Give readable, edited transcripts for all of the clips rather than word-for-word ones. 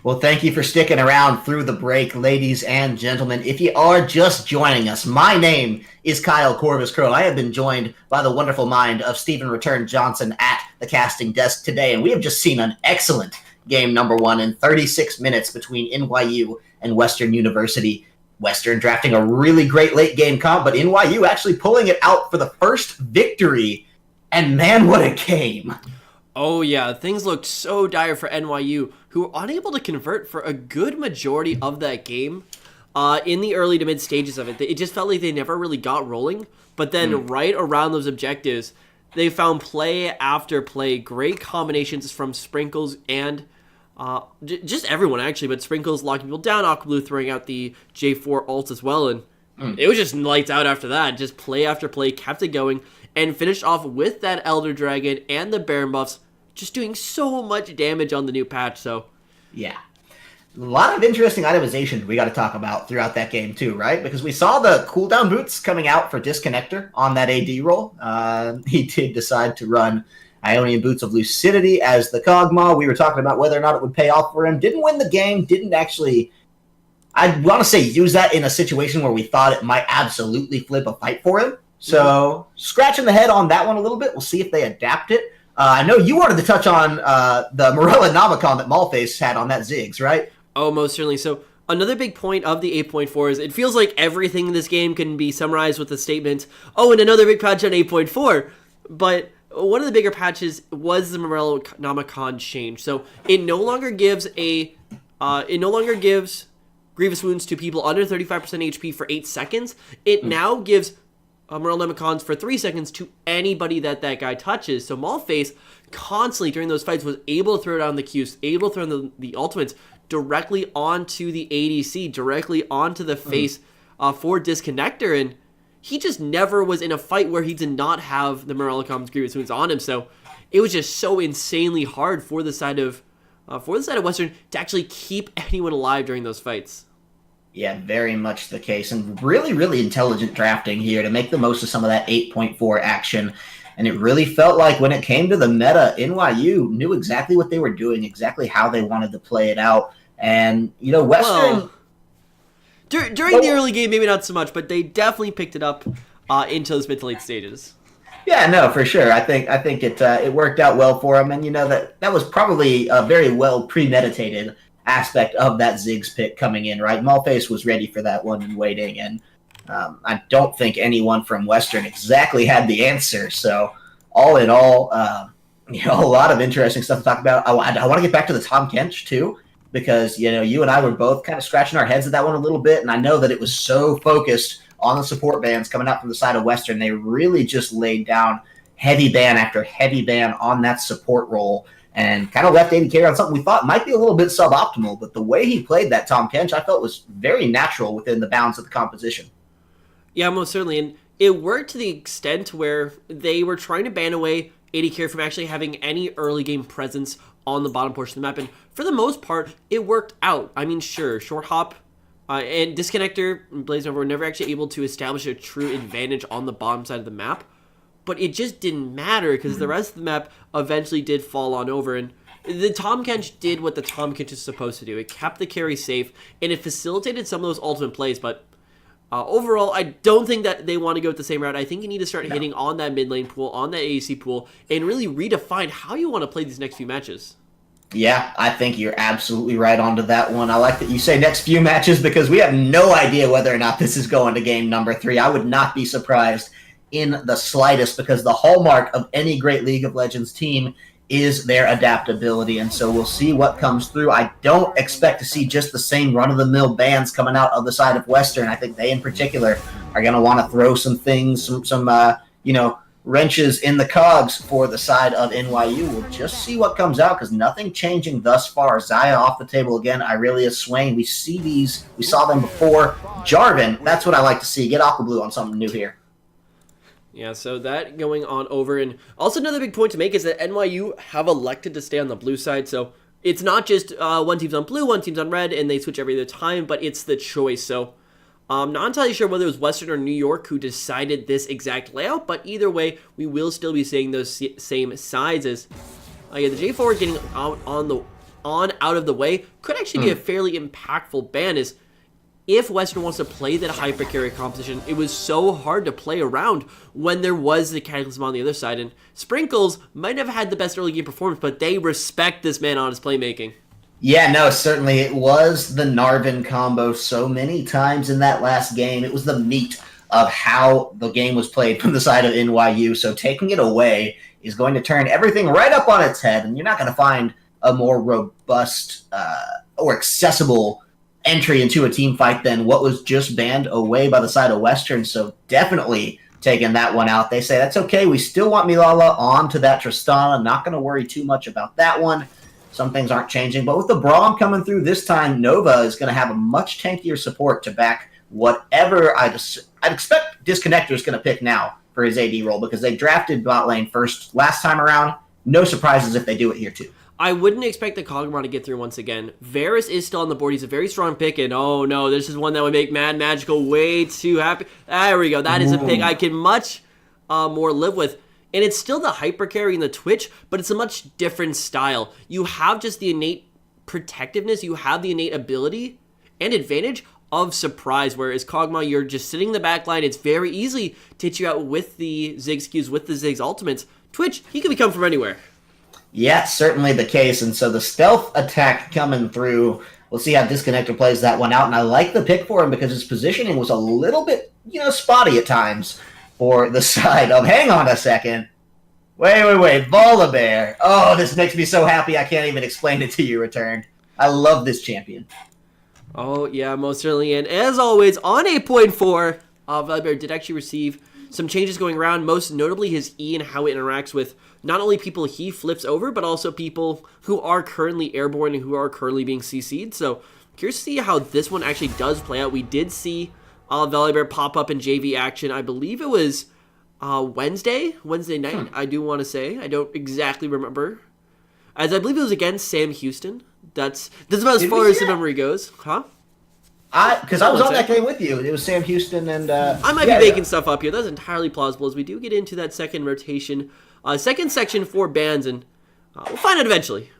Well, thank you for sticking around through the break, ladies and gentlemen. If you are just joining us, my name is Kyle Corvus Crow. I have been joined by the wonderful mind of Stephen Return Johnson at the casting desk today, and we have just seen an excellent game number one in 36 minutes between NYU and Western University. Western drafting a really great late game comp, but NYU actually pulling it out for the first victory. And man, what a game! Oh yeah, things looked so dire for NYU, who were unable to convert for a good majority of that game. In the early to mid stages of it, it just felt like they never really got rolling. But then right around those objectives, they found play after play, great combinations from Sprinkles and just everyone actually. But Sprinkles locking people down, Aquablue throwing out the J4 ult as well, and it was just lights out after that. Just play after play, kept it going, and finished off with that Elder Dragon and the Baron buffs, just doing so much damage on the new patch. So yeah, a lot of interesting itemization we got to talk about throughout that game too, right? Because we saw the cooldown boots coming out for Disconnector on that AD roll. He did decide to run Ionian Boots of Lucidity as the Kog'Maw. We were talking about whether or not it would pay off for him. Didn't win the game, didn't actually, I want to say, use that in a situation where we thought it might absolutely flip a fight for him. So scratching the head on that one a little bit. We'll see if they adapt it. I know you wanted to touch on the Morella Nomicon that Malface had on that Ziggs, right? Oh, most certainly. So another big point of the 8.4 is it feels like everything in this game can be summarized with the statement, oh, and another big patch on 8.4. But one of the bigger patches was the Morella Nomicon change. So it no longer gives Grievous Wounds to people under 35% HP for 8 seconds. It now gives Morella Nomicons for 3 seconds to anybody that guy touches. So Malface constantly during those fights was able to throw down the Qs, able to throw down the ultimates directly onto the ADC, directly onto the face for Disconnector, and he just never was in a fight where he did not have the Morella Nomicons Grievous Wounds on him. So it was just so insanely hard for the side of Western to actually keep anyone alive during those fights. Yeah, very much the case. And really, really intelligent drafting here to make the most of some of that 8.4 action. And it really felt like when it came to the meta, NYU knew exactly what they were doing, exactly how they wanted to play it out. And, you know, Western... Well, during the early game, maybe not so much, but they definitely picked it up into those mid to late stages. Yeah, no, for sure. I think it worked out well for them. And, you know, that was probably a very well premeditated aspect of that Ziggs pick coming in, right? Malface was ready for that one and waiting, and I don't think anyone from Western exactly had the answer. So all in all, you know, a lot of interesting stuff to talk about. I want to get back to the Tom Kench too, because, you know, you and I were both kind of scratching our heads at that one a little bit, and I know that it was so focused on the support bans coming out from the side of Western. They really just laid down heavy ban after heavy ban on that support role, and kind of left AD carry on something we thought might be a little bit suboptimal. But the way he played that Tom Kench, I felt was very natural within the bounds of the composition. Yeah, most certainly. And it worked to the extent where they were trying to ban away AD carry from actually having any early game presence on the bottom portion of the map. And for the most part, it worked out. I mean, sure, Short Hop and Disconnector and Blaze Nova were never actually able to establish a true advantage on the bottom side of the map. But it just didn't matter because the rest of the map eventually did fall on over. And the Tom Kench did what the Tom Kench is supposed to do. It kept the carry safe, and it facilitated some of those ultimate plays. But overall, I don't think that they want to go with the same route. I think you need to start hitting on that mid lane pool, on that ADC pool, and really redefine how you want to play these next few matches. Yeah, I think you're absolutely right onto that one. I like that you say next few matches because we have no idea whether or not this is going to game number 3. I would not be surprised in the slightest, because the hallmark of any great League of Legends team is their adaptability, and so we'll see what comes through. I don't expect to see just the same run-of-the-mill bans coming out of the side of Western. I think they in particular are going to want to throw some things, some you know, wrenches in the cogs for the side of NYU. We'll just see what comes out, because nothing changing thus far. Xayah off the table again. Irelia Swain. We see these. We saw them before. Jarvan, that's what I like to see. Get Aquablue on something new here. Yeah, so that going on over. And also another big point to make is that NYU have elected to stay on the blue side. So it's not just one team's on blue, one team's on red, and they switch every other time, but it's the choice. So I'm not entirely sure whether it was Western or New York who decided this exact layout, but either way, we will still be seeing those same sides as the J4 getting out on the on out of the way could actually be a fairly impactful ban. Is if Western wants to play that hyper carry composition, it was so hard to play around when there was the Cataclysm on the other side. And Sprinkles might have had the best early game performance, but they respect this man on his playmaking. Yeah, no, certainly it was the Narvin combo so many times in that last game. It was the meat of how the game was played from the side of NYU. So taking it away is going to turn everything right up on its head, and you're not going to find a more robust or accessible entry into a team fight than what was just banned away by the side of Western. So definitely taking that one out. They say that's okay. We still want Milala on to that Tristana. Not going to worry too much about that one. Some things aren't changing. But with the Braum coming through this time, Nova is going to have a much tankier support to back whatever I'd expect Disconnector is going to pick now for his AD role, because they drafted bot lane first last time around. No surprises if they do it here too. I wouldn't expect the Kog'Maw to get through once again. Varus is still on the board. He's a very strong pick, and oh no, this is one that would make Mad Magical way too happy. There we go. That is a pick I can much more live with. And it's still the hyper carry in the Twitch, but it's a much different style. You have just the innate protectiveness. You have the innate ability and advantage of surprise, whereas Kog'Maw, you're just sitting in the back line. It's very easy to hit you out with the Ziggs Qs, with the Ziggs ultimates. Twitch, he can come from anywhere. Yeah, certainly the case. And so the stealth attack coming through, we'll see how Disconnector plays that one out. And I like the pick for him because his positioning was a little bit, spotty at times for the side of, hang on a second. Wait. Volibear. Oh, this makes me so happy I can't even explain it to you, Return. I love this champion. Oh, yeah, most certainly. And as always, on 8.4, Volibear did actually receive some changes going around, most notably his E and how it interacts with not only people he flips over, but also people who are currently airborne and who are currently being CC'd. So curious to see how this one actually does play out. We did see Volibear pop up in JV action. I believe it was Wednesday night, I do want to say. I don't exactly remember. As I believe it was against Sam Houston. That's about as far as the memory goes. Huh? Because I was on that game with you. It was Sam Houston and... I might be making stuff up here. That's entirely plausible as we do get into that second rotation. Second section for bans, and we'll find out eventually.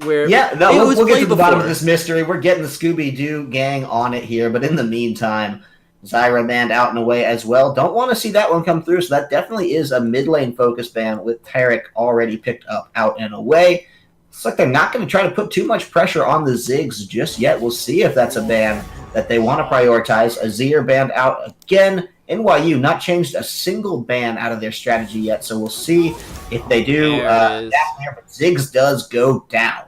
We'll get to the bottom of this mystery. We're getting the Scooby-Doo gang on it here, but in the meantime, Zyra banned out and away as well. Don't want to see that one come through, so that definitely is a mid-lane focus ban with Tarek already picked up out and away. Looks like they're not going to try to put too much pressure on the Ziggs just yet. We'll see if that's a ban that they want to prioritize. Azir banned out again. NYU not changed a single ban out of their strategy yet, so we'll see if they do that there. But Ziggs does go down.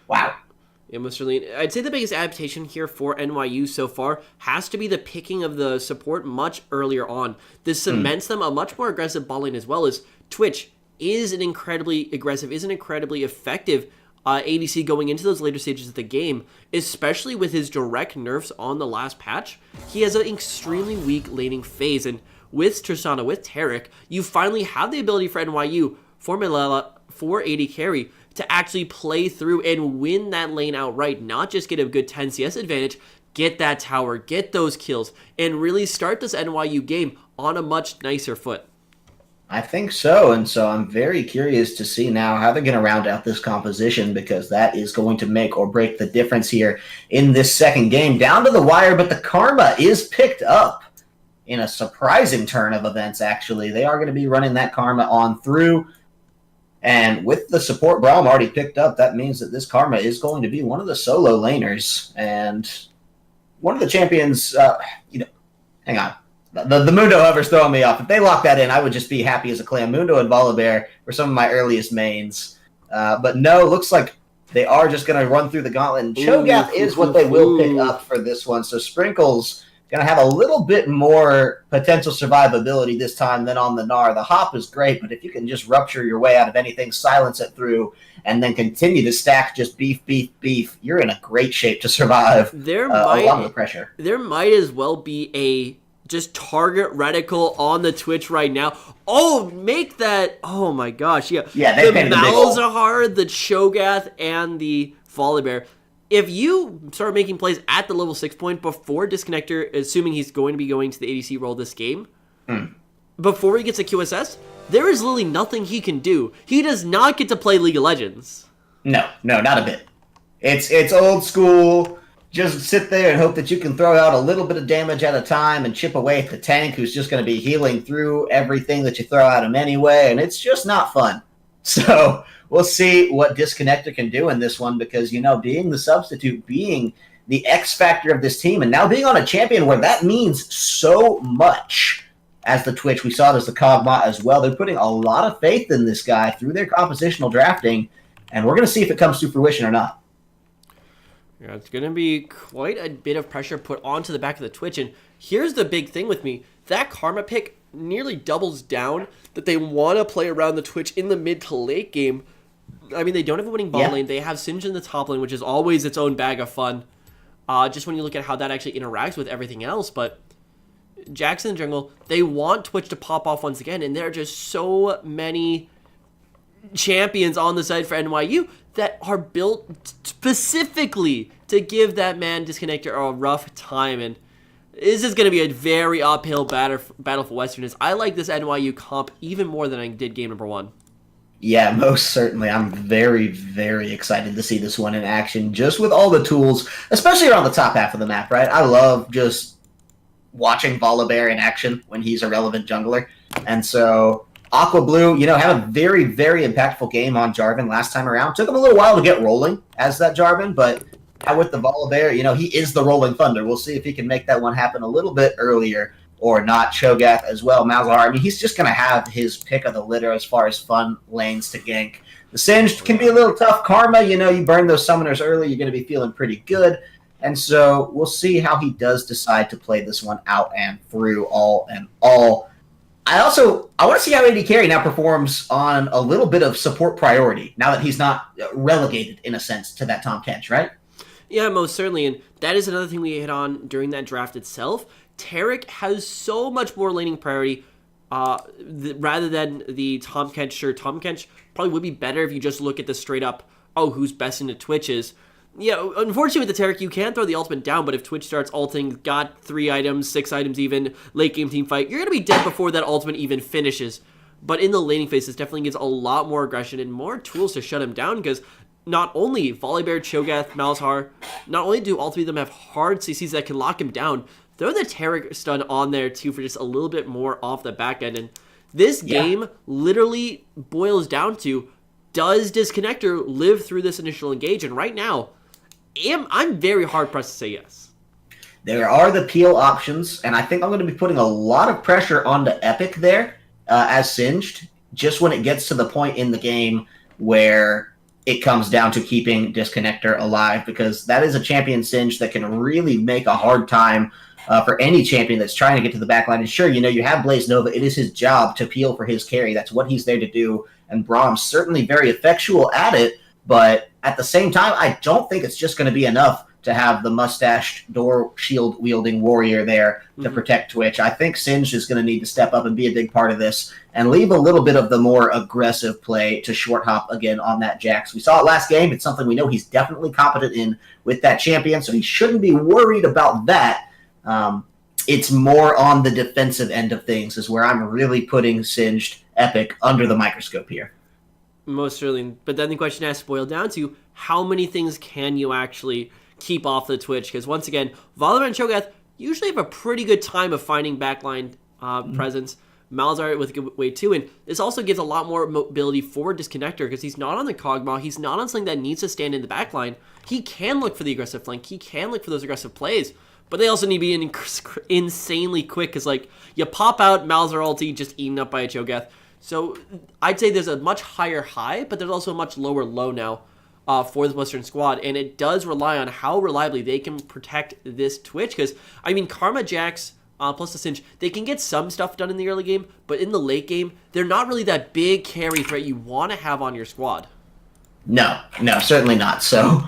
Wow. Yeah, most certainly. I'd say the biggest adaptation here for NYU so far has to be the picking of the support much earlier on. This cements them a much more aggressive bot lane, as well as Twitch is an incredibly aggressive, is an incredibly effective ADC going into those later stages of the game, especially with his direct nerfs on the last patch. He has an extremely weak laning phase, and with Tristana, with Tarek, you finally have the ability for NYU, for Milala, for AD carry, to actually play through and win that lane outright, not just get a good 10 CS advantage, get that tower, get those kills, and really start this NYU game on a much nicer foot. I think so, and so I'm very curious to see now how they're going to round out this composition, because that is going to make or break the difference here in this second game. Down to the wire, but the Karma is picked up in a surprising turn of events, actually. They are going to be running that Karma on through, and with the support Braum already picked up, that means that this Karma is going to be one of the solo laners, and one of the champions, hang on. The Mundo hover's throwing me off. If they lock that in, I would just be happy as a clan. Mundo and Volibear were some of my earliest mains. But no, looks like they are just going to run through the gauntlet. And Cho'Gath is what they will pick up for this one. So Sprinkle's going to have a little bit more potential survivability this time than on the Gnar. The hop is great, but if you can just rupture your way out of anything, silence it through, and then continue to stack just beef, you're in a great shape to survive a lot of the pressure. There might as well be a just target reticle on the Twitch right now. Oh, make that. Oh my gosh. Yeah. Yeah, the Malzahar, the Cho'Gath, and the Volibear. If you start making plays at the level 6 point before Disconnector, assuming he's going to be going to the ADC role this game, before he gets a QSS, there is literally nothing he can do. He does not get to play League of Legends. No, no, not a bit. It's old school. Just sit there and hope that you can throw out a little bit of damage at a time and chip away at the tank who's just going to be healing through everything that you throw at him anyway, and it's just not fun. So we'll see what Disconnector can do in this one because, being the substitute, being the X factor of this team, and now being on a champion where that means so much as the Twitch. We saw it as the Kog'Maw as well. They're putting a lot of faith in this guy through their compositional drafting, and we're going to see if it comes to fruition or not. Yeah, it's going to be quite a bit of pressure put onto the back of the Twitch. And here's the big thing with me. That Karma pick nearly doubles down that they want to play around the Twitch in the mid to late game. I mean, they don't have a winning ball lane. They have Singed in the top lane, which is always its own bag of fun. Just when you look at how that actually interacts with everything else. But Jackson and Jungle, they want Twitch to pop off once again. And there are just so many champions on the side for NYU that are built specifically to give that man Disconnector a rough time. And this is going to be a very uphill battle for Westerners. I like this NYU comp even more than I did game number 1. Yeah, most certainly. I'm very, very excited to see this one in action, just with all the tools, especially around the top half of the map, right? I love just watching Volibear in action when he's a relevant jungler. And so Aqua Blue, had a very, very impactful game on Jarvan last time around. Took him a little while to get rolling as that Jarvan, but now with the Volibear, he is the Rolling Thunder. We'll see if he can make that one happen a little bit earlier or not. Cho'Gath as well, Malzahar. I mean, he's just going to have his pick of the litter as far as fun lanes to gank. The Singed can be a little tough. Karma, you burn those summoners early, you're going to be feeling pretty good. And so we'll see how he does decide to play this one out and through all in all. I want to see how AD Carry now performs on a little bit of support priority, now that he's not relegated, in a sense, to that Tom Kench, right? Yeah, most certainly, and that is another thing we hit on during that draft itself. Taric has so much more laning priority rather than the Tom Kench. Sure, Tom Kench probably would be better if you just look at the straight up, who's best into Twitches. Yeah, unfortunately with the Taric, you can throw the ultimate down, but if Twitch starts ulting, got 3 items, 6 items even, late game team fight, you're going to be dead before that ultimate even finishes. But in the laning phase, this definitely gives a lot more aggression and more tools to shut him down, because not only Volibear, Cho'Gath, Malzahar, not only do all 3 of them have hard CCs that can lock him down, throw the Taric stun on there too for just a little bit more off the back end. And this game literally boils down to, does Disconnector live through this initial engage? And right now, I'm very hard-pressed to say yes. There are the peel options, and I think I'm going to be putting a lot of pressure onto Epic there as Singed, just when it gets to the point in the game where it comes down to keeping Disconnector alive, because that is a champion Singed that can really make a hard time for any champion that's trying to get to the backline. And sure, you have Blaze Nova. It is his job to peel for his carry. That's what he's there to do, and Brahm's certainly very effectual at it. But at the same time, I don't think it's just going to be enough to have the mustached door shield wielding warrior there to protect Twitch. I think Singed is going to need to step up and be a big part of this and leave a little bit of the more aggressive play to short hop again on that Jax. We saw it last game. It's something we know he's definitely competent in with that champion, so he shouldn't be worried about that. It's more on the defensive end of things is where I'm really putting Singed Epic under the microscope here. Most certainly. But then the question has to boil down to, how many things can you actually keep off the Twitch? Because once again, Volibear and Cho'Gath usually have a pretty good time of finding backline presence. Malzahar with a good way too, and this also gives a lot more mobility for Disconnector because he's not on the Kog'Maw, he's not on something that needs to stand in the backline. He can look for the aggressive flank, he can look for those aggressive plays, but they also need to be insanely quick because, you pop out Malzahar ulti, just eaten up by a Cho'Gath. So I'd say there's a much higher high, but there's also a much lower low now for the Western squad, and it does rely on how reliably they can protect this Twitch, because, Karma, Jax, plus the Singed, they can get some stuff done in the early game, but in the late game, they're not really that big carry threat you want to have on your squad. No, certainly not. So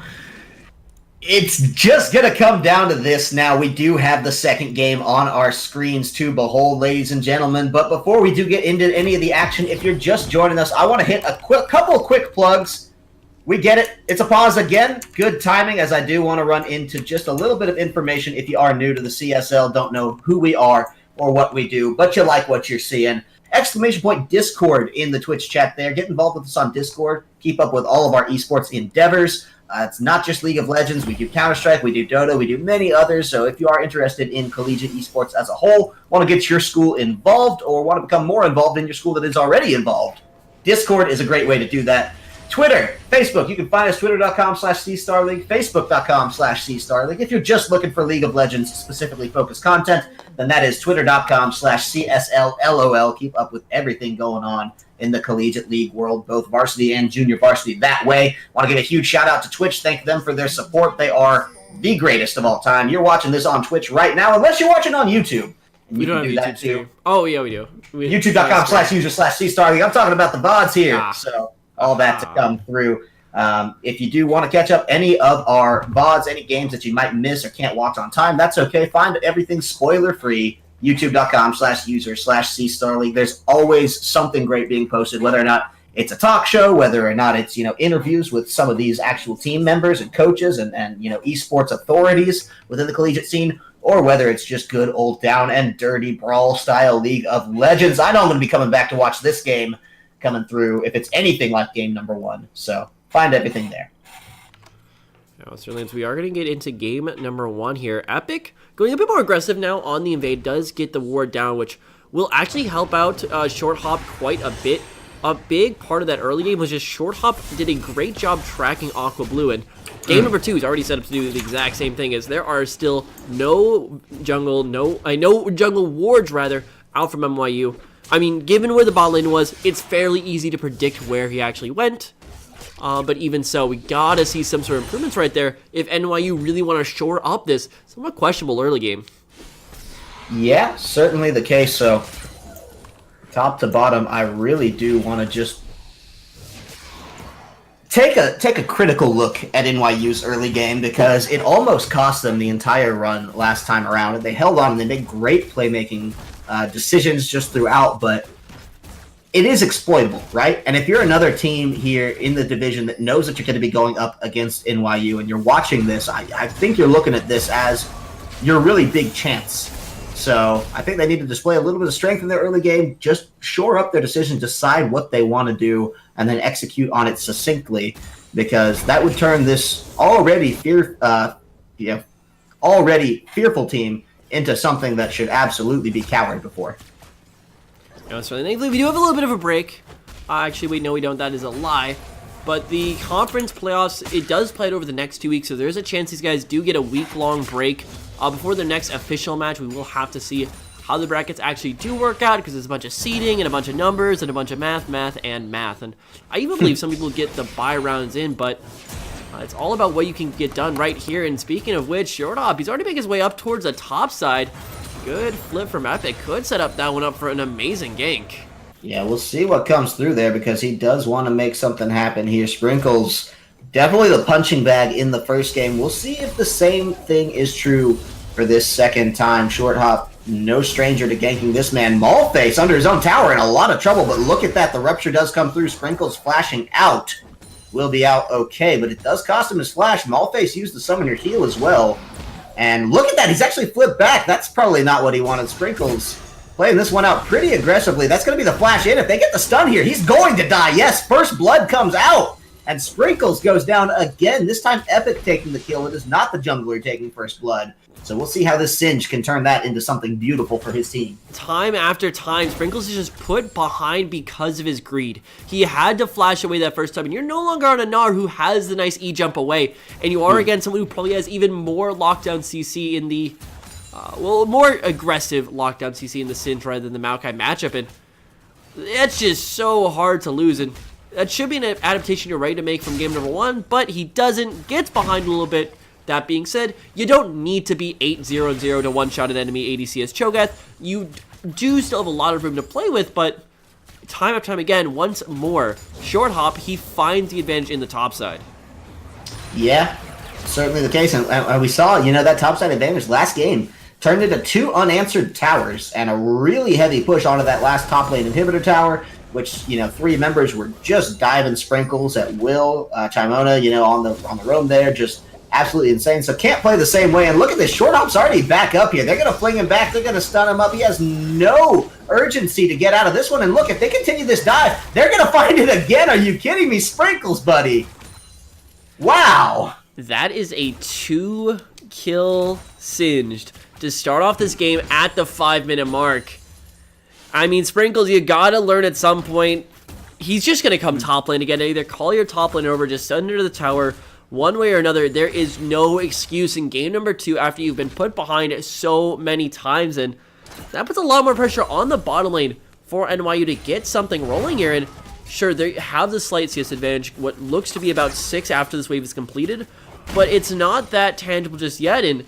it's just going to come down to this now. We do have the second game on our screens to behold, ladies and gentlemen. But before we do get into any of the action, if you're just joining us, I want to hit a couple quick plugs. We get it. It's a pause again. Good timing, as I do want to run into just a little bit of information if you are new to the CSL, don't know who we are or what we do, but you like what you're seeing. !Discord in the Twitch chat there. Get involved with us on Discord. Keep up with all of our esports endeavors. It's not just League of Legends. We do Counter-Strike, we do Dota, we do many others. So if you are interested in collegiate esports as a whole, want to get your school involved, or want to become more involved in your school that is already involved, Discord is a great way to do that. Twitter, Facebook, you can find us twitter.com/CStarLeague, facebook.com/CStarLeague. If you're just looking for League of Legends specifically focused content, then that is twitter.com/CSLLOL. Keep up with everything going on in the collegiate league world, both varsity and junior varsity that way. Want to give a huge shout out to Twitch. Thank them for their support. They are the greatest of all time. You're watching this on Twitch right now, unless you're watching on YouTube. And We don't have YouTube too. Oh, yeah, we do. YouTube.com/user/CStarLeague. I'm talking about the VODs here. So all that to come through. If you do want to catch up any of our VODs, any games that you might miss or can't watch on time, that's okay. Find everything spoiler-free. YouTube.com/user/CStarLeague. There's always something great being posted, whether or not it's a talk show, whether or not it's, interviews with some of these actual team members and coaches and esports authorities within the collegiate scene, or whether it's just good old down and dirty brawl style League of Legends. I know I'm going to be coming back to watch this game coming through if it's anything like game number 1. So find everything there. Certainly, we are going to get into game number 1 here. Epic going a bit more aggressive now on the invade, does get the ward down, which will actually help out Short Hop quite a bit. A big part of that early game was just Short Hop did a great job tracking Aqua Blue, and game number 2 is already set up to do the exact same thing, as there are still no jungle wards rather out from NYU. I mean, given where the bot lane was, it's fairly easy to predict where he actually went. But even so, we gotta see some sort of improvements right there if NYU really want to shore up this somewhat questionable early game. Yeah, certainly the case. So, top to bottom, I really do want to just take a critical look at NYU's early game, because it almost cost them the entire run last time around. And they held on and they made great playmaking decisions just throughout, but it is exploitable, right? And if you're another team here in the division that knows that you're going to be going up against NYU and you're watching this, I think you're looking at this as your really big chance. So I think they need to display a little bit of strength in their early game, just shore up their decision, decide what they want to do, and then execute on it succinctly, because that would turn this already fearful team into something that should absolutely be cowered before. So thankfully, we do have a little bit of a break. Actually, wait, no, we don't. That is a lie. But the conference playoffs, it does play it over the next 2 weeks, so there's a chance these guys do get a week-long break. Before their next official match, we will have to see how the brackets actually do work out, because there's a bunch of seeding and a bunch of numbers and a bunch of math. And I even believe some people get the bye rounds in, but it's all about what you can get done right here. And speaking of which, Short Hop, he's already making his way up towards the top side. Good flip from Epic. Could set up that one up for an amazing gank. Yeah, we'll see what comes through there, because he does want to make something happen here. Sprinkles, definitely the punching bag in the first game. We'll see if the same thing is true for this second time. Short Hop, no stranger to ganking this man. Maulface under his own tower in a lot of trouble, but look at that. The rupture does come through. Sprinkles flashing out. Will be out okay, but it does cost him his flash. Maulface used the summoner heal as well. And look at that, he's actually flipped back. That's probably not what he wanted. Sprinkles playing this one out pretty aggressively. That's going to be the flash in. If they get the stun here, he's going to die. Yes, first blood comes out. And Sprinkles goes down again. This time Epic taking the kill. It is not the jungler taking first blood. So we'll see how this Singe can turn that into something beautiful for his team. Time after time, Sprinkles is just put behind because of his greed. He had to flash away that first time, and you're no longer on a Gnar who has the nice E-jump away, and you are against someone who probably has even more lockdown CC in the, more aggressive lockdown CC in the Singe rather than the Maokai matchup, and that's just so hard to lose, and that should be an adaptation you're ready to make from game number 1, but he doesn't, gets behind a little bit. That being said, you don't need to be 8-0-0 to one-shot an enemy ADC as Cho'Gath. You do still have a lot of room to play with, but time after time again, once more, Short Hop, he finds the advantage in the top side. Yeah, certainly the case. And we saw, that top side advantage last game turned into 2 unanswered towers and a really heavy push onto that last top lane inhibitor tower, which, 3 members were just diving Sprinkles at will. Chimona, on the roam there, just absolutely insane. So can't play the same way. And look at this. Short Hop's already back up here. They're going to fling him back. They're going to stun him up. He has no urgency to get out of this one. And look, if they continue this dive, they're going to find it again. Are you kidding me? Sprinkles, buddy. Wow. That is a 2-kill singed to start off this game at the 5-minute mark. I mean, Sprinkles, you gotta learn at some point. He's just gonna come top lane again. Either call your top lane over, just under the tower. One way or another, there is no excuse in game number 2 after you've been put behind so many times. And that puts a lot more pressure on the bottom lane for NYU to get something rolling here. And sure, they have the slight CS advantage, what looks to be about 6 after this wave is completed. But it's not that tangible just yet. And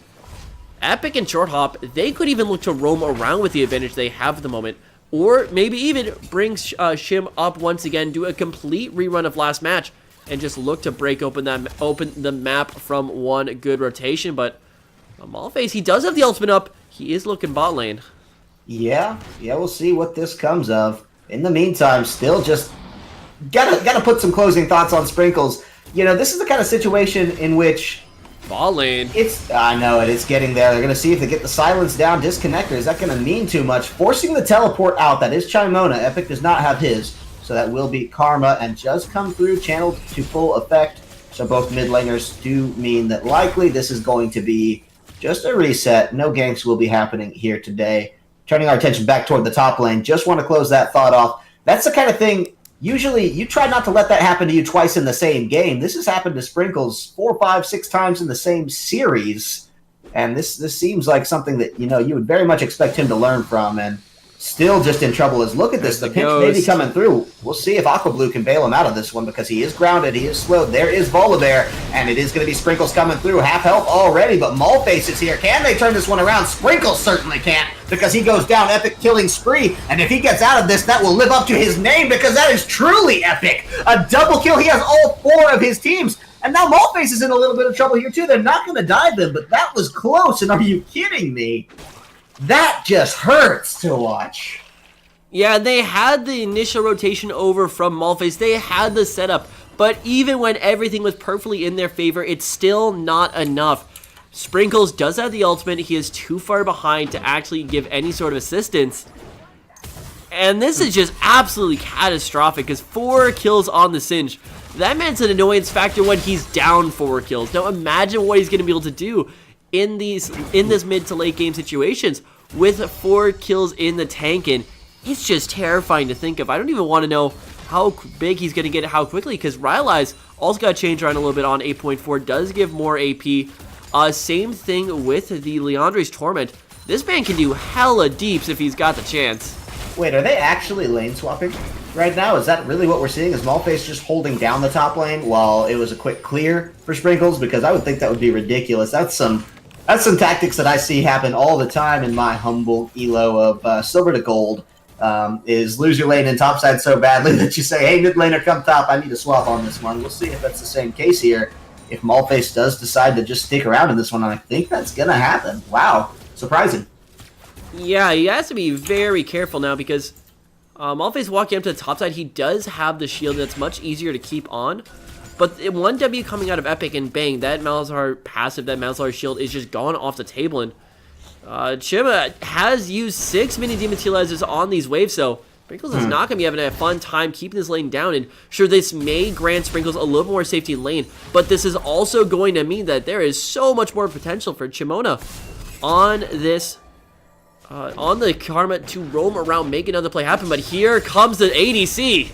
Epic and Short Hop, they could even look to roam around with the advantage they have at the moment. Or maybe even bring Shim up once again, do a complete rerun of last match, and just look to break open the map from one good rotation. But Malface, he does have the ultimate up. He is looking bot lane. Yeah, we'll see what this comes of. In the meantime, still just gotta put some closing thoughts on Sprinkles. You know, this is the kind of situation in which bot lane. I know it. It's getting there. They're going to see if they get the silence down. Disconnector. Is that going to mean too much? Forcing the teleport out. That is Chimona. Epic does not have his. So that will be Karma and just come through, channeled to full effect. So both mid laners do mean that likely this is going to be just a reset. No ganks will be happening here today. Turning our attention back toward the top lane. Just want to close that thought off. That's the kind of thing. Usually, you try not to let that happen to you twice in the same game. This has happened to Sprinkles 4, 5, 6 times in the same series, and this seems like something that you would very much expect him to learn from. And still just in trouble. As look at this, the pinch may be coming through. We'll see if Aqua Blue can bail him out of this one because he is grounded, he is slowed. There is Volibear, and it is going to be Sprinkles coming through. Half health already, but Malface is here. Can they turn this one around? Sprinkles certainly can't because he goes down epic killing spree, and if he gets out of this, that will live up to his name because that is truly epic. A double kill. He has all 4 of his teams. And now Malface is in a little bit of trouble here too. They're not going to dive them, but that was close, and are you kidding me? That just hurts to watch. Yeah, they had the initial rotation over from Malface. They had the setup. But even when everything was perfectly in their favor, it's still not enough. Sprinkles does have the ultimate. He is too far behind to actually give any sort of assistance. And this is just absolutely catastrophic because 4 kills on the Singe. That man's an annoyance factor when he's down 4 kills. Now imagine what he's going to be able to do in this mid to late game situations with 4 kills in the tank, and it's just terrifying to think of. I don't even want to know how big he's going to get it, how quickly, because Rylai's also got to change around a little bit on 8.4, does give more AP. Same thing with the Leandre's Torment. This man can do hella deeps if he's got the chance. Wait, are they actually lane swapping right now? Is that really what we're seeing? Is Malface just holding down the top lane while it was a quick clear for Sprinkles? Because I would think that would be ridiculous. That's some tactics that I see happen all the time in my humble elo of silver to gold. Is lose your lane in topside so badly that you say, hey, mid laner, come top, I need to swap on this one. We'll see if that's the same case here. If Malface does decide to just stick around in this one, and I think that's going to happen. Wow, surprising. Yeah, he has to be very careful now because Malface walking up to the top side, he does have the shield that's much easier to keep on. But 1W coming out of Epic and bang, that Malzahar passive, that Malzahar shield is just gone off the table. And Chima has used 6 mini dematerializers on these waves, so Sprinkles is not going to be having a fun time keeping this lane down. And sure, this may grant Sprinkles a little more safety in lane, but this is also going to mean that there is so much more potential for Chimona on this, on the Karma to roam around, make another play happen. But here comes the ADC.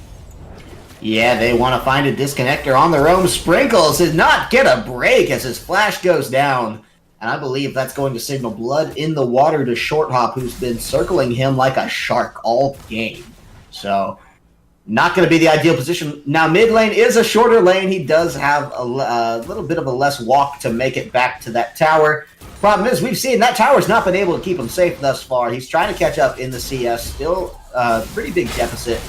Yeah, they want to find a disconnector on their own. Sprinkles did not get a break as his flash goes down. And I believe that's going to signal blood in the water to Short Hop, who's been circling him like a shark all game. So, not going to be the ideal position. Now, mid lane is a shorter lane. He does have a little bit of a less walk to make it back to that tower. Problem is, we've seen that tower's not been able to keep him safe thus far. He's trying to catch up in the CS. Still pretty big deficit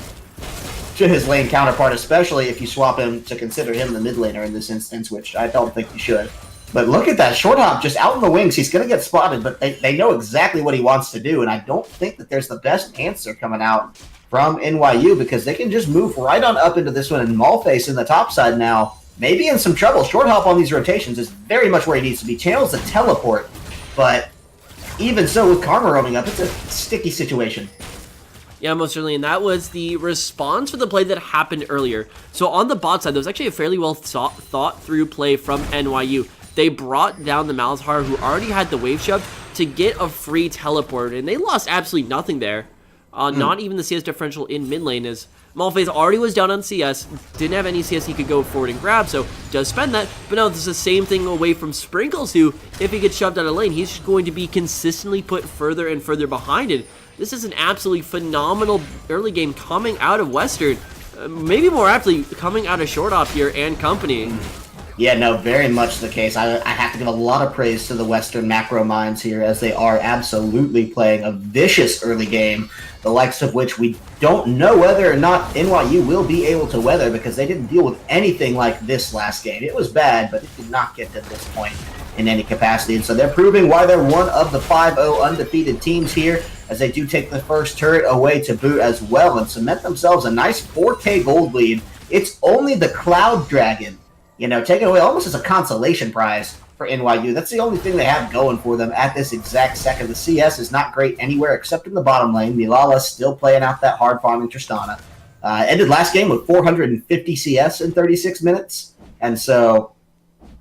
to his lane counterpart, especially if you swap him to consider him the mid laner in this instance, which I don't think you should. But look at that, Short Hop just out in the wings. He's going to get spotted, but they know exactly what he wants to do, and I don't think that there's the best answer coming out from NYU because they can just move right on up into this one, and Malface in the top side now, maybe in some trouble. Short Hop on these rotations is very much where he needs to be. Channels the teleport, but even so, with Karma roaming up, it's a sticky situation. Yeah, most certainly, and that was the response for the play that happened earlier. So on the bot side, there was actually a fairly well thought through play from NYU. They brought down the Malzahar, who already had the wave shoved, to get a free teleport, and they lost absolutely nothing there. Not even the CS differential in mid lane, as Malphite already was down on CS, didn't have any CS he could go forward and grab, so does spend that. But now it's the same thing away from Sprinkles, who, if he gets shoved out of lane, he's just going to be consistently put further and further behind it. This is an absolutely phenomenal early game coming out of Western. Maybe more aptly, coming out of Short Op here and company. Yeah, no, very much the case. I have to give a lot of praise to the Western macro minds here, as they are absolutely playing a vicious early game, the likes of which we don't know whether or not NYU will be able to weather, because they didn't deal with anything like this last game. It was bad, but it did not get to this point in any capacity, and so they're proving why they're one of the 5-0 undefeated teams here, as they do take the first turret away to boot as well and cement themselves a nice 4K gold lead. It's only the Cloud Dragon, taken away almost as a consolation prize for NYU. That's the only thing they have going for them at this exact second. The CS is not great anywhere except in the bottom lane. Milala still playing out that hard farming Tristana. Ended last game with 450 CS in 36 minutes, and so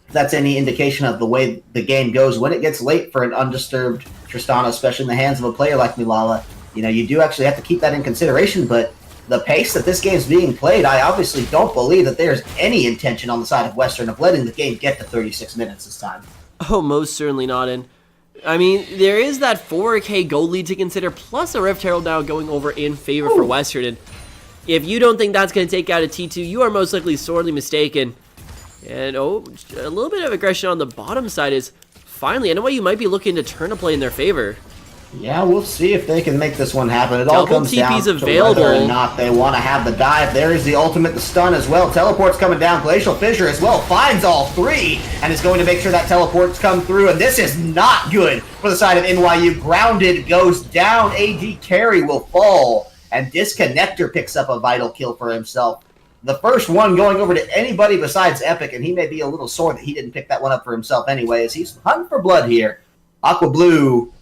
if that's any indication of the way the game goes when it gets late for an undisturbed Tristana, especially in the hands of a player like Milala. You do actually have to keep that in consideration, but the pace that this game is being played, I obviously don't believe that there's any intention on the side of Western of letting the game get to 36 minutes this time. Oh, most certainly not. And I mean, there is that 4K gold lead to consider, plus a Rift Herald now going over in favor for Western. And if you don't think that's going to take out a T2, you are most likely sorely mistaken. And a little bit of aggression on the bottom side is finally NYU might be looking to turn a play in their favor. Yeah, we'll see if they can make this one happen. It all comes down to available. Whether or not they want to have the dive. There is the ultimate, the stun as well. Teleport's coming down. Glacial Fissure as well finds all three and is going to make sure that teleports come through. And this is not good for the side of NYU. Grounded goes down. AD carry will fall. And Disconnector picks up a vital kill for himself. The first one going over to anybody besides Epic, and he may be a little sore that he didn't pick that one up for himself anyway, as he's hunting for blood here. Aqua Blue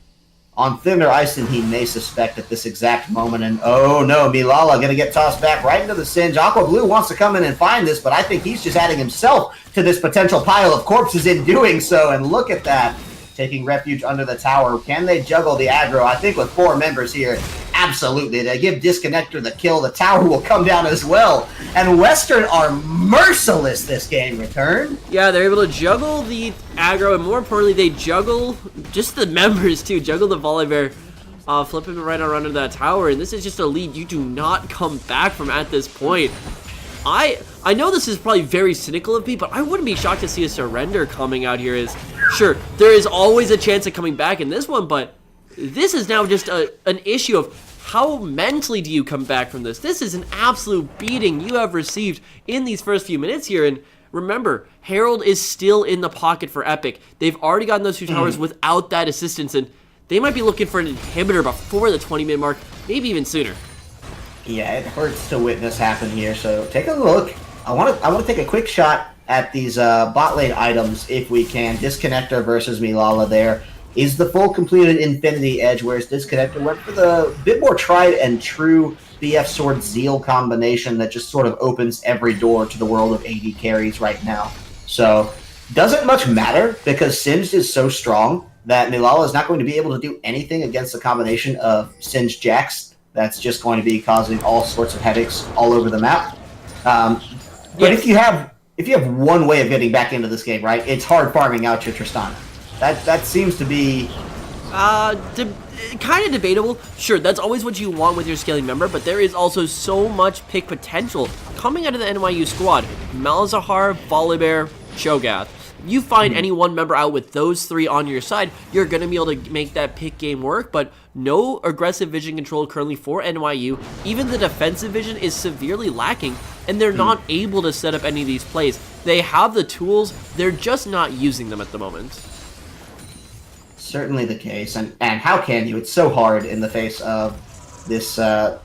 on thinner ice than he may suspect at this exact moment, and oh no, Milala going to get tossed back right into the Singe. Aqua Blue wants to come in and find this, but I think he's just adding himself to this potential pile of corpses in doing so, and look at that, taking refuge under the tower. Can they juggle the aggro? I think with 4 members here, absolutely. They give Disconnector the kill. The tower will come down as well. And Western are merciless this game, Return. Yeah, they're able to juggle the aggro, and more importantly, they juggle just the members too. Juggle the Volibear, flipping right around into that tower. And this is just a lead you do not come back from at this point. I know this is probably very cynical of me, but I wouldn't be shocked to see a surrender coming out here. Sure, there is always a chance of coming back in this one, but this is now just an issue of how mentally do you come back from this. This is an absolute beating you have received in these first few minutes here, and remember, Herald is still in the pocket for Epic. They've already gotten those 2 towers without that assistance, and they might be looking for an inhibitor before the 20-minute mark, maybe even sooner. Yeah, it hurts to witness happen here, so take a look. I want to take a quick shot at these bot lane items if we can. Disconnector versus Milala there is the full completed Infinity Edge, whereas Disconnector went for the bit more tried and true BF Sword Zeal combination that just sort of opens every door to the world of AD carries right now. So, doesn't much matter because Singed is so strong that Milala is not going to be able to do anything against the combination of Singed Jax. That's just going to be causing all sorts of headaches all over the map. But if you have one way of getting back into this game, right, it's hard farming out your Tristana. That seems to be kind of debatable. Sure, that's always what you want with your scaling member, but there is also so much pick potential coming out of the NYU squad. Malzahar, Volibear, Cho'Gath. You find any one member out with those 3 on your side, you're going to be able to make that pick game work, but no aggressive vision control currently for NYU. Even the defensive vision is severely lacking, and they're not able to set up any of these plays. They have the tools, they're just not using them at the moment. Certainly the case, and how can you? It's so hard in the face of this amount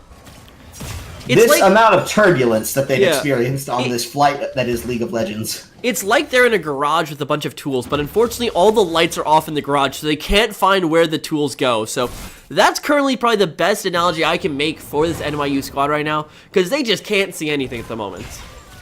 of turbulence that they've experienced on this flight that is League of Legends. It's like they're in a garage with a bunch of tools, but unfortunately all the lights are off in the garage, so they can't find where the tools go. So That's currently probably the best analogy I can make for this NYU squad right now, because they just can't see anything at the moment.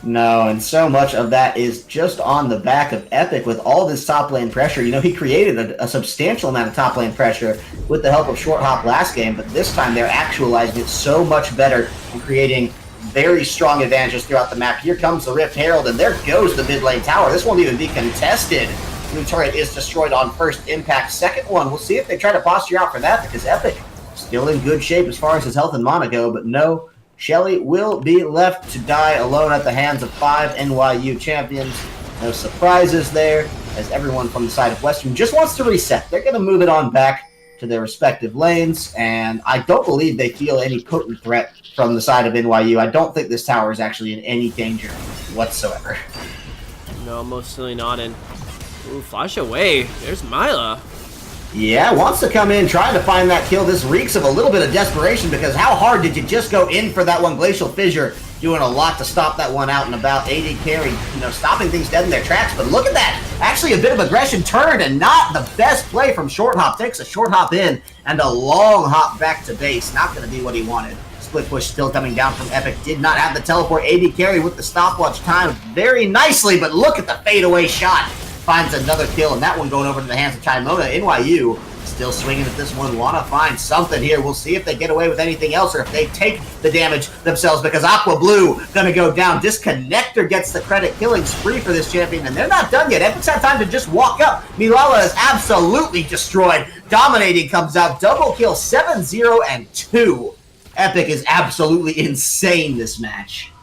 No, and so much of that is just on the back of Epic with all this top lane pressure. You know, he created a substantial amount of top lane pressure with the help of Short Hop last game, but this time they're actualizing it so much better and creating very strong advantages throughout the map. Here comes the Rift Herald, and there goes the mid lane tower. This won't even be contested. Blue turret is destroyed on first impact. Second one, we'll see if they try to posture out for that, because Epic still in good shape as far as his health and mana go, but no, Shelly will be left to die alone at the hands of 5 NYU champions. No surprises there, as everyone from the side of Western just wants to reset. They're going to move it on back to their respective lanes, and I don't believe they feel any potent threat from the side of NYU. I don't think this tower is actually in any danger whatsoever. No, most certainly not. And ooh, flash away. There's Mila. Yeah, wants to come in, trying to find that kill. This reeks of a little bit of desperation, because how hard did you just go in for that one? Glacial Fissure doing a lot to stop that one out and about. AD carry, stopping things dead in their tracks. But look at that. Actually, a bit of aggression turned, and not the best play from Short Hop. Takes a short hop in and a long hop back to base. Not going to be what he wanted. Split push still coming down from Epic. Did not have the teleport. AD carry with the stopwatch time very nicely, but look at the fadeaway shot. Finds another kill, and that one going over to the hands of Chimona. NYU still swinging at this one. Want to find something here. We'll see if they get away with anything else, or if they take the damage themselves, because Aqua Blue going to go down. Disconnector gets the credit, killing spree for this champion, and they're not done yet. Epic's had time to just walk up. Milala is absolutely destroyed. Dominating comes out. Double kill, 7-0 and 2. Epic is absolutely insane this match.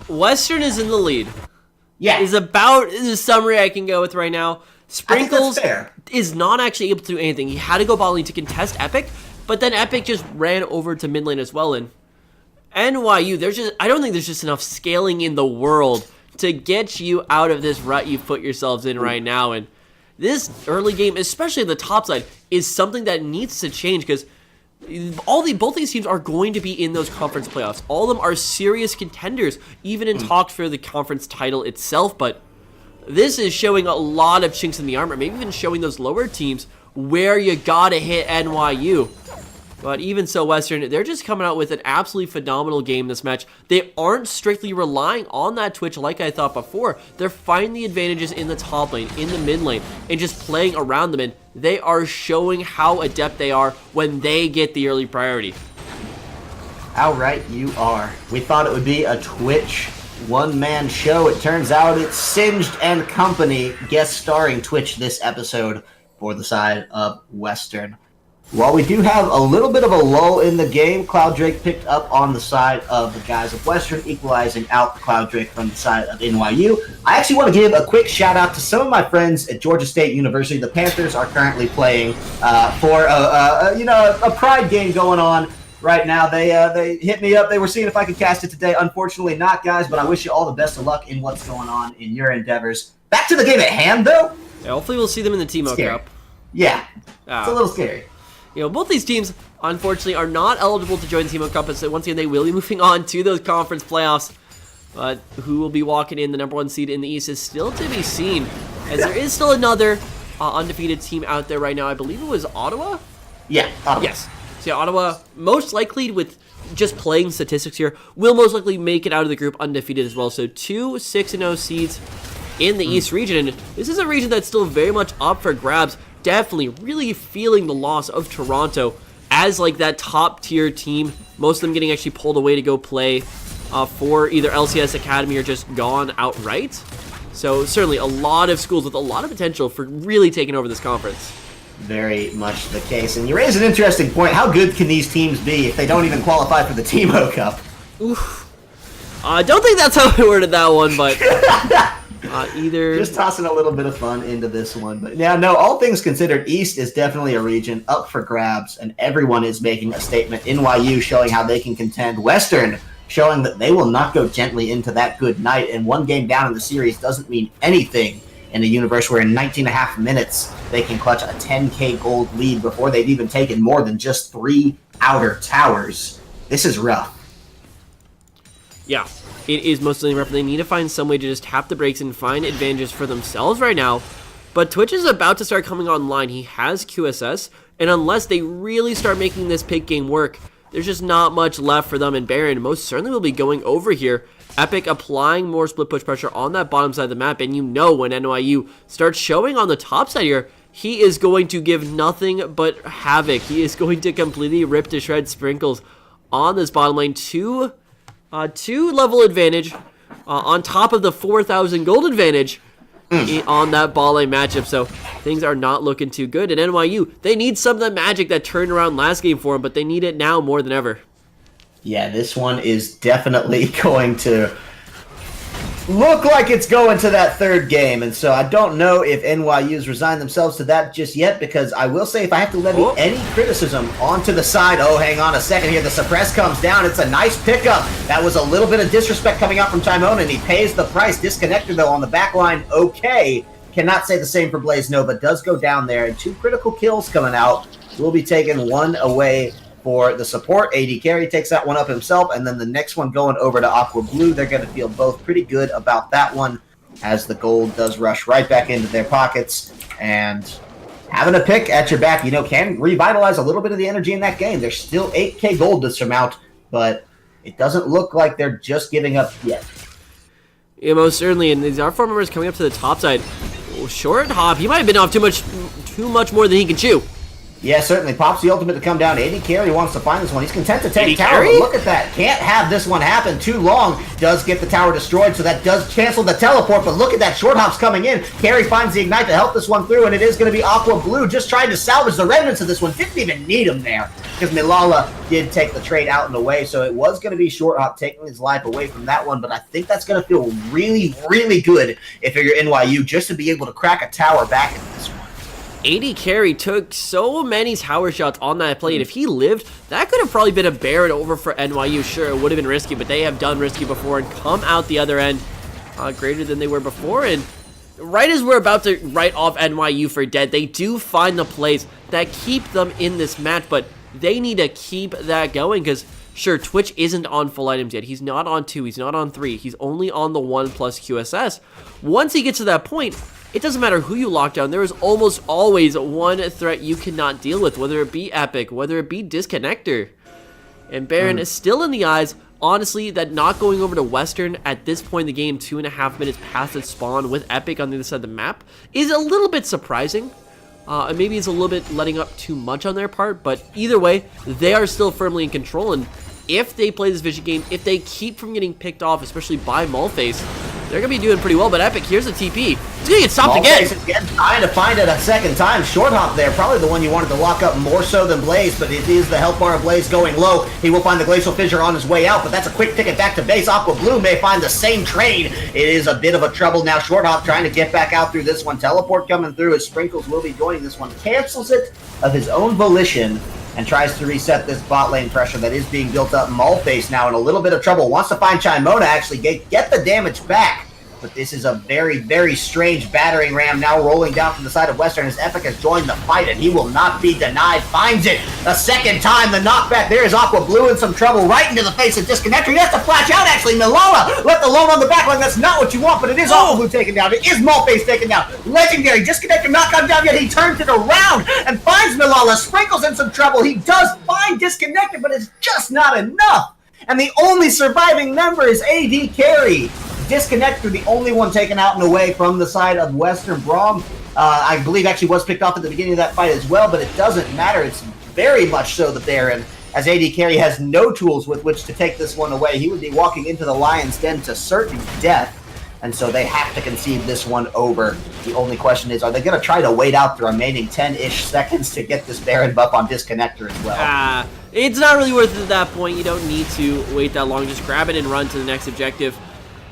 Western is in the lead. Yeah. Is about the summary I can go with right now. Sprinkles is not actually able to do anything. He had to go bot lane to contest Epic, but then Epic just ran over to mid lane as well. And NYU, I don't think there's just enough scaling in the world to get you out of this rut you've put yourselves in right now. And this early game, especially the top side, is something that needs to change, because both these teams are going to be in those conference playoffs. All of them are serious contenders, even in talks for the conference title itself. But this is showing a lot of chinks in the armor, maybe even showing those lower teams where you gotta hit NYU. But even so, Western, they're just coming out with an absolutely phenomenal game this match. They aren't strictly relying on that Twitch like I thought before. They're finding the advantages in the top lane, in the mid lane, and just playing around them. And they are showing how adept they are when they get the early priority. How right you are. We thought it would be a Twitch one-man show. It turns out it's Singed and Company guest starring Twitch this episode for the side of Western. While we do have a little bit of a lull in the game, Cloud Drake picked up on the side of the guys of Western, equalizing out Cloud Drake from the side of NYU. I actually want to give a quick shout out to some of my friends at Georgia State University. The Panthers are currently playing for a pride game going on right now. They hit me up. They were seeing if I could cast it today. Unfortunately not, guys, but I wish you all the best of luck in what's going on in your endeavors. Back to the game at hand, though. Yeah, hopefully we'll see them in the Teemo Cup. Yeah, it's a little scary. Both these teams, unfortunately, are not eligible to join the Teemo Cup, so once again, they will be moving on to those conference playoffs. But who will be walking in the #1 seed in the East is still to be seen, as there is still another undefeated team out there right now. I believe it was Ottawa? Yeah, Ottawa. Yes. So yeah, Ottawa, most likely, with just playing statistics here, will most likely make it out of the group undefeated as well. So 2 6-0 seeds in the East region, and this is a region that's still very much up for grabs. Definitely really feeling the loss of Toronto as like that top tier team. Most of them getting actually pulled away to go play for either LCS Academy or just gone outright. So certainly a lot of schools with a lot of potential for really taking over this conference. Very much the case. And you raise an interesting point. How good can these teams be if they don't even qualify for the Teemo Cup? Oof. I don't think that's how I worded that one, but either... Just tossing a little bit of fun into this one. But yeah, no, all things considered, East is definitely a region up for grabs, and everyone is making a statement. NYU showing how they can contend. Western showing that they will not go gently into that good night, and one game down in the series doesn't mean anything in a universe where in 19.5 minutes they can clutch a 10k gold lead before they've even taken more than just 3 outer towers. This is rough. Yeah, it is mostly rough. They need to find some way to just tap the brakes and find advantages for themselves right now. But Twitch is about to start coming online. He has QSS, And unless they really start making this pick game work, there's just not much left for them. And Baron most certainly will be going over here. Epic applying more split push pressure on that bottom side of the map. And you know when NYU starts showing on the top side here, he is going to give nothing but havoc. He is going to completely rip to shreds Sprinkles on this bottom lane. Two level advantage on top of the 4,000 gold advantage on that ball lane matchup. So things are not looking too good. And NYU, they need some of the magic that turned around last game for them, but they need it now more than ever. Yeah, this one is definitely going to look like it's going to that third game. And so I don't know if NYU's resigned themselves to that just yet, because I will say if I have to levy any criticism onto the side, hang on a second here, the suppress comes down. It's a nice pickup. That was a little bit of disrespect coming out from Timon, and he pays the price. Disconnector, though, on the back line, okay. Cannot say the same for Blaze Nova. Does go down there, and 2 critical kills coming out. Will be taking 1 away for the support. AD Carry takes that one up himself, and then the next one going over to Aqua Blue. They're going to feel both pretty good about that one, as the gold does rush right back into their pockets. And having a pick at your back, can revitalize a little bit of the energy in that game. There's still 8k gold to surmount, but it doesn't look like they're just giving up yet. Yeah, most certainly. And these are 4 members coming up to the top side. Short hop. He might have been off too much more than he can chew. Yeah, certainly. Pops the ultimate to come down. AD Carry wants to find this one. He's content to take AD tower, Carry? but look at that. Can't have this one happen too long. Does get the tower destroyed, so that does cancel the teleport, but look at that. Short hop's coming in. Carry finds the ignite to help this one through, and it is going to be Aqua Blue just trying to salvage the remnants of this one. Didn't even need him there, because Milala did take the trade out and away, so it was going to be Short Hop taking his life away from that one, but I think that's going to feel really, really good if you're NYU, just to be able to crack a tower back in this one. AD Carry took so many tower shots on that play, and if he lived, that could have probably been a Baron over for NYU. Sure, it would have been risky, but they have done risky before and come out the other end greater than they were before. And right as we're about to write off NYU for dead, they do find the plays that keep them in this match, but they need to keep that going, because sure, Twitch isn't on full items yet. He's not on 2, he's not on 3, he's only on the 1 plus QSS. Once he gets to that point, it doesn't matter who you lock down. There is almost always one threat you cannot deal with, whether it be Epic, whether it be Disconnector. And Baron is still in the eyes. Honestly, that not going over to Western at this point in the game, 2.5 minutes past its spawn with Epic on the other side of the map, is a little bit surprising. And maybe it's a little bit letting up too much on their part, but either way, they are still firmly in control. And if they play this vision game, if they keep from getting picked off, especially by Malface, they're going to be doing pretty well. But Epic, here's a TP. He's going to get stopped again. Trying to find it a second time. Short hop there, probably the one you wanted to lock up more so than Blaze, but it is the health bar of Blaze going low. He will find the Glacial Fissure on his way out, but that's a quick ticket back to base. Aqua Blue may find the same trade. It is a bit of a trouble now. Short hop trying to get back out through this one. Teleport coming through as Sprinkles will be joining this one. Cancels it of his own volition and tries to reset this bot lane pressure that is being built up. Malface now in a little bit of trouble. Wants to find Chimona, actually get the damage back. But this is a very, very strange battering ram now rolling down from the side of Western as Epic has joined the fight, and he will not be denied. Finds it a second time. The knockback there is Aqua Blue in some trouble right into the face of Disconnector. He has to flash out, actually. Milala left alone on the back line. That's not what you want, but it is Aqua Blue taken down. It is Malface taken down. Legendary. Disconnector not come down yet. He turns it around and finds Milala. Sprinkles in some trouble. He does find Disconnector, but it's just not enough. And the only surviving member is AD Carry. Disconnector, the only one taken out and away from the side of Western. Braum, I believe, actually was picked off at the beginning of that fight as well, but it doesn't matter. It's very much so the Baron, as AD Carry has no tools with which to take this one away. He would be walking into the Lion's Den to certain death, and so they have to concede this one over. The only question is, are they going to try to wait out the remaining 10-ish seconds to get this Baron buff on Disconnector as well? It's not really worth it at that point. You don't need to wait that long. Just grab it and run to the next objective.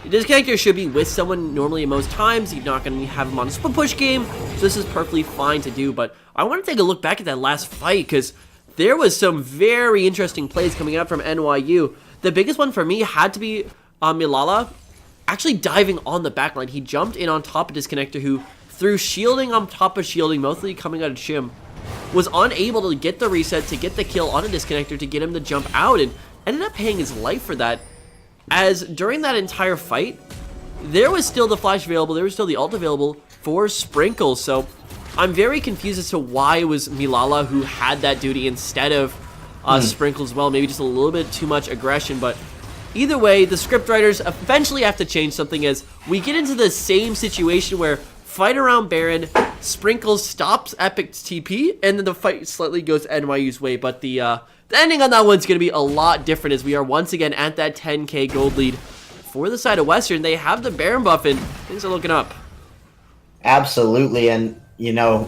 The Disconnector should be with someone normally most times. You're not going to have him on a split push game, so this is perfectly fine to do. But I want to take a look back at that last fight, because there was some very interesting plays coming out from NYU. The biggest one for me had to be Milala actually diving on the backline. He jumped in on top of Disconnector, who through shielding on top of shielding, mostly coming out of Shim, was unable to get the reset, to get the kill on a Disconnector, to get him to jump out, and ended up paying his life for that. As during that entire fight, there was still the flash available, there was still the ult available for Sprinkles, so I'm very confused as to why it was Milala who had that duty instead of Sprinkle as well. Maybe just a little bit too much aggression, but either way, the scriptwriters eventually have to change something as we get into the same situation where fight around Baron, Sprinkle stops Epic's TP, and then the fight slightly goes NYU's way, but the ending on that one's going to be a lot different as we are once again at that 10k gold lead for the side of Western. They have the Baron buff and things are looking up. Absolutely, and you know,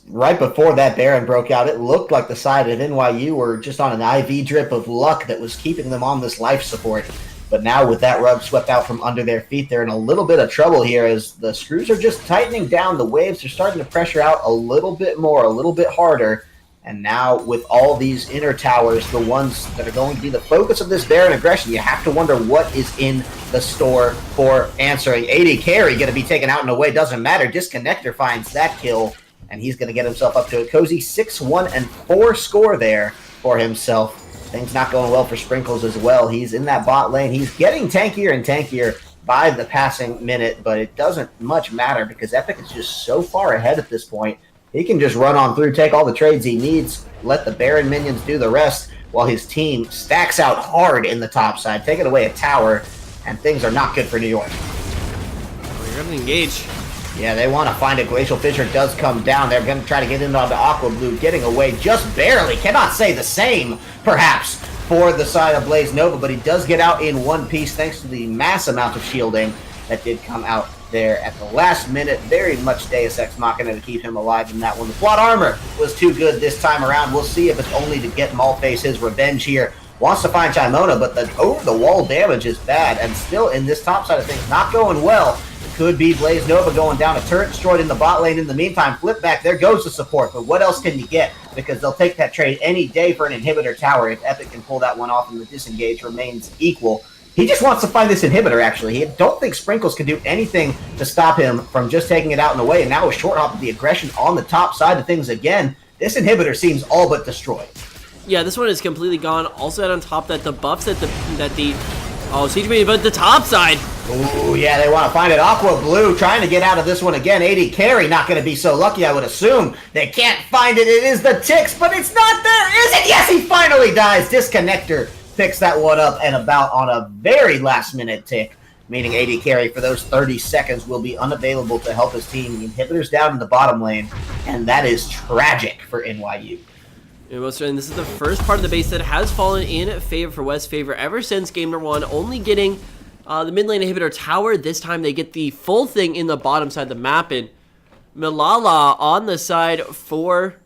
right before that Baron broke out, it looked like the side of NYU were just on an IV drip of luck that was keeping them on this life support. But now with that rug swept out from under their feet, they're in a little bit of trouble here as the screws are just tightening down. The waves are starting to pressure out a little bit more, a little bit harder. And now with all these inner towers, the ones that are going to be the focus of this Baron aggression, you have to wonder what is in the store for answering. AD carry going to be taken out in a way, doesn't matter. Disconnector finds that kill, and he's going to get himself up to a cozy 6-1-4 score there for himself. Things not going well for Sprinkles as well. He's in that bot lane. He's getting tankier and tankier by the passing minute, but it doesn't much matter because Epic is just so far ahead at this point. He can just run on through, take all the trades he needs, let the Baron minions do the rest while his team stacks out hard in the top side, taking away a tower, and things are not good for New York. We're going to engage. Yeah, they want to find it. Glacial Fissure does come down. They're going to try to get into Aqua Blue, getting away just barely. Cannot say the same, perhaps, for the side of Blaze Nova, but he does get out in one piece thanks to the mass amount of shielding that did come out there at the last minute. Very much Deus Ex Machina to keep him alive in that one. The plot armor was too good this time around. We'll see if it's only to get Malphase his revenge here. Wants to find Chimona, but the over-the-wall damage is bad, and still in this top side of things, not going well. Could be Blaze Nova going down, a turret destroyed in the bot lane. In the meantime, flip back, there goes the support, but what else can you get? Because they'll take that trade any day for an inhibitor tower if Epic can pull that one off and the disengage remains equal. He just wants to find this inhibitor, actually. He don't think Sprinkles can do anything to stop him from just taking it out and away, and now with Short Hop with the aggression on the top side of things again, this inhibitor seems all but destroyed. Yeah, this one is completely gone. Also add on top that the buffs that Siege Mania, but the top side. Ooh, yeah, they want to find it. Aqua Blue trying to get out of this one again. AD carry not going to be so lucky, I would assume. They can't find it. It is the ticks, but it's not there, is it? Yes, he finally dies. Disconnector picks that one up and about on a very last-minute tick, meaning AD carry for those 30 seconds will be unavailable to help his team. The inhibitor's down in the bottom lane, and that is tragic for NYU. And this is the first part of the base that has fallen in favor for West's favor ever since game number 1, only getting the mid lane inhibitor tower. This time they get the full thing in the bottom side of the map, and Milala on the side for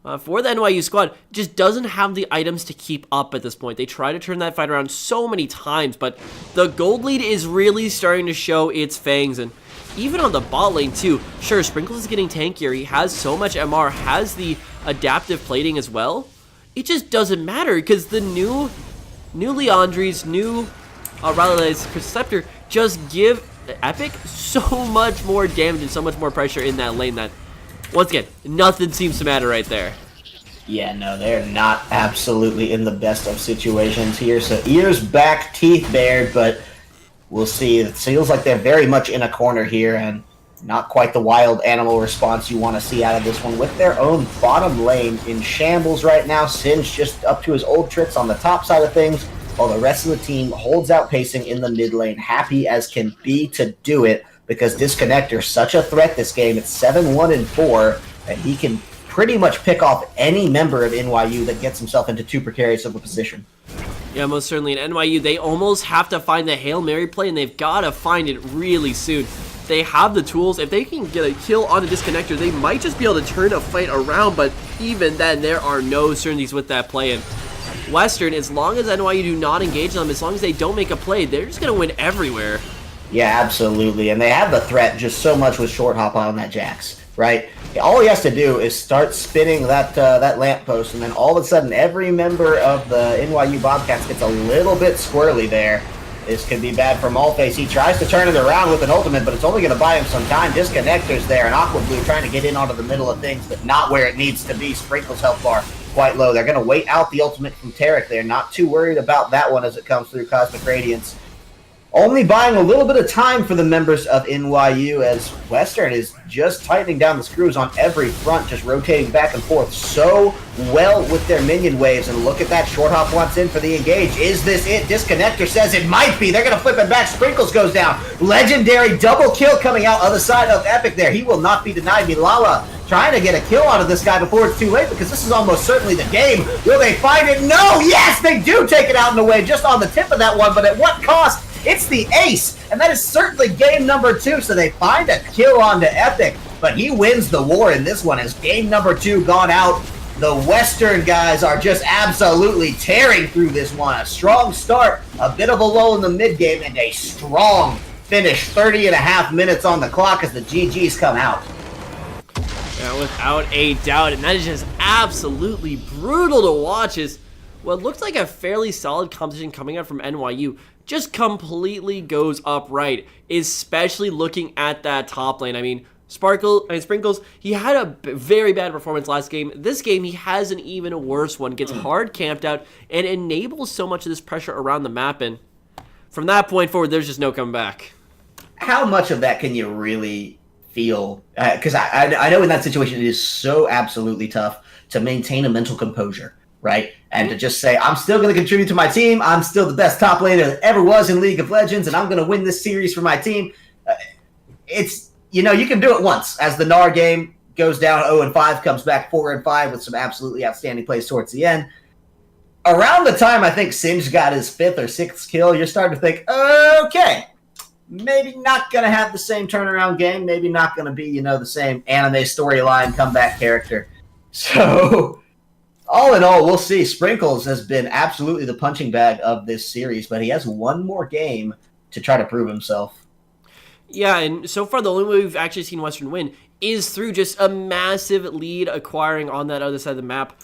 the NYU squad just doesn't have the items to keep up at this point. They try to turn that fight around so many times, but the gold lead is really starting to show its fangs, and even on the bot lane too. Sure, Sprinkles is getting tankier. He has so much MR, has the adaptive plating as well. It just doesn't matter because the new Leandries, new Rally's Perceptor just give Epic so much more damage and so much more pressure in that lane that, once again, nothing seems to matter right there. Yeah, no, they're not absolutely in the best of situations here. So ears back, teeth bared, but we'll see. It feels like they're very much in a corner here and not quite the wild animal response you want to see out of this one with their own bottom lane in shambles right now. Singe just up to his old tricks on the top side of things, while the rest of the team holds out pacing in the mid lane, happy as can be to do it because Disconnector's such a threat this game. It's 7-1-4, and he can pretty much pick off any member of NYU that gets himself into too precarious of a position. Yeah, most certainly. In NYU, they almost have to find the Hail Mary play, and they've got to find it really soon. They have the tools. If they can get a kill on a Disconnector, they might just be able to turn a fight around, but even then, there are no certainties with that play. And Western, as long as NYU do not engage them, as long as they don't make a play, they're just going to win everywhere. Yeah, absolutely. And they have the threat just so much with Short Hop on that Jax, right? All he has to do is start spinning that lamppost, and then all of a sudden every member of the NYU Bobcats gets a little bit squirrely there. This could be bad for Malphase. He tries to turn it around with an ultimate, but it's only going to buy him some time. Disconnector's there, and Aqua Blue trying to get in onto the middle of things, but not where it needs to be. Sprinkle's health bar quite low. They're going to wait out the ultimate from Tarek there. Not too worried about that one as it comes through Cosmic Radiance. only buying a little bit of time for the members of NYU as Western is just tightening down the screws on every front, just rotating back and forth so well with their minion waves. And look at that, Short Hop wants in for the engage. Is this it? Disconnector says it might be. They're going to flip it back. Sprinkles goes down. Legendary double kill coming out on the side of Epic there. He will not be denied. Milala trying to get a kill out of this guy before it's too late, because this is almost certainly the game. Will they find it? No! Yes, they do take it out in the wave, just on the tip of that one, but at what cost? It's the ace, and that is certainly game number 2, so they find a kill onto Epic, but he wins the war in this one as game number 2 gone out. The Western guys are just absolutely tearing through this one. A strong start, a bit of a lull in the mid game, and a strong finish. 30.5 minutes on the clock as the GGs come out. Yeah, without a doubt, and that is just absolutely brutal to watch as what looks like a fairly solid competition coming out from NYU just completely goes upright, especially looking at that top lane. I mean, Sprinkles, he had a very bad performance last game. This game, he has an even worse one. Gets hard camped out and enables so much of this pressure around the map, and from that point forward, there's just no coming back. How much of that can you really feel? Because I know in that situation, it is so absolutely tough to maintain a mental composure, right? And to just say, I'm still going to contribute to my team. I'm still the best top laner that ever was in League of Legends, and I'm going to win this series for my team. It's, you know, you can do it once as the NAR game goes down 0-5, comes back 4-5 with some absolutely outstanding plays towards the end. Around the time I think Singe got his 5th or 6th kill, you're starting to think, okay, maybe not going to have the same turnaround game. Maybe not going to be, you know, the same anime storyline comeback character. So all in all, we'll see. Sprinkles has been absolutely the punching bag of this series, but he has one more game to try to prove himself. Yeah, and so far the only way we've actually seen Western win is through just a massive lead acquiring on that other side of the map.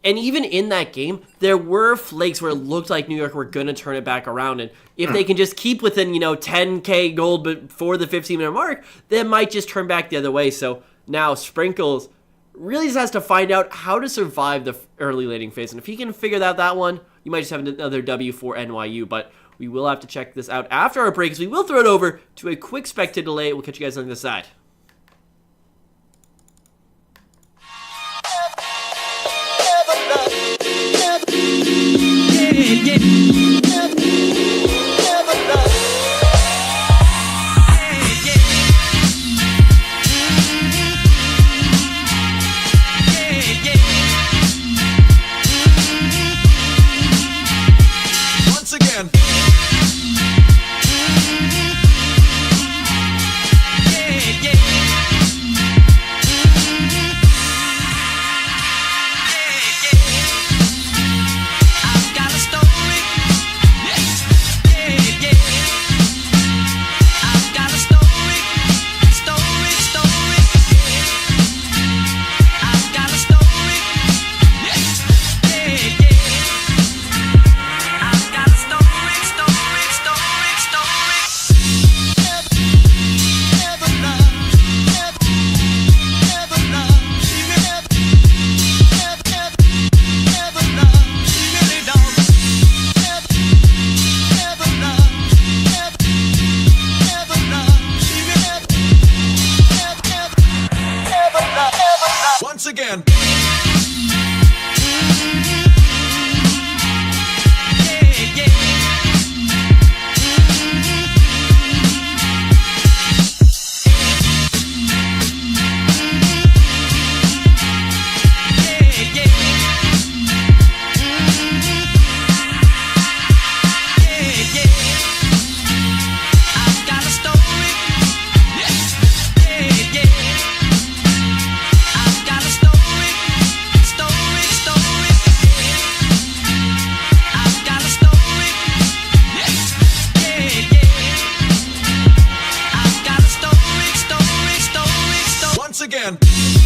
And even in that game, there were flakes where it looked like New York were going to turn it back around. And if they can just keep within, you know, 10K gold before the 15-minute mark, they might just turn back the other way. So now Sprinkles really just has to find out how to survive the early laning phase. And if he can figure out that one, you might just have another W for NYU. But we will have to check this out after our break, so we will throw it over to a quick spectator delay. We'll catch you guys on the side. Once again. Once again. Once again.